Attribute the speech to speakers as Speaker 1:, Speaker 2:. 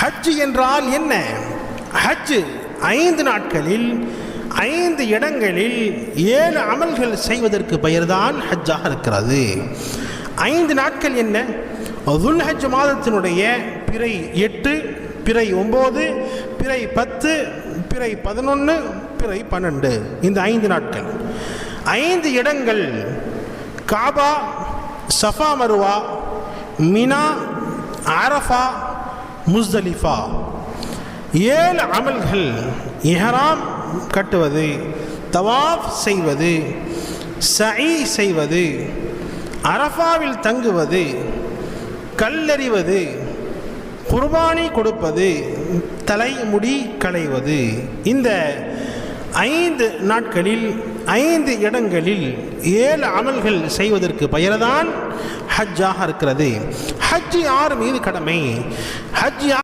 Speaker 1: ஹஜ் என்றால் என்ன? ஹஜ் 5 நாட்களில் 5 இடங்களில் 7 அமல்கள் செய்வதற்கு பெயர்தான் ஹஜ்ஜாக இருக்கிறது. 5 நாட்கள் என்ன? துல்ஹஜ் மாதத்தினுடைய பிறை 8, பிறை 9, பிறை 10, பிறை 11, பிறை 12, இந்த 5 நாட்கள். 5 இடங்கள்: காபா, சஃபா மருவா, மினா, அரஃபா, முஸ்தலிஃபா. 7 அமல்கள்: இஹ்ராம் கட்டுவது, தவாஃப் செய்வது, சஈ செய்வது, அரஃபாவில் தங்குவது, கல்லெறிவது, குர்பானி கொடுப்பது, தலைமுடி களைவது. இந்த 5 நாட்களில் 5 இடங்களில் 7 அமல்கள் செய்வதற்கு பெயர்தான் ஹஜ்ஜாக இருக்கிறது. ஹஜ் யார் மீது கடமை? ஹஜ்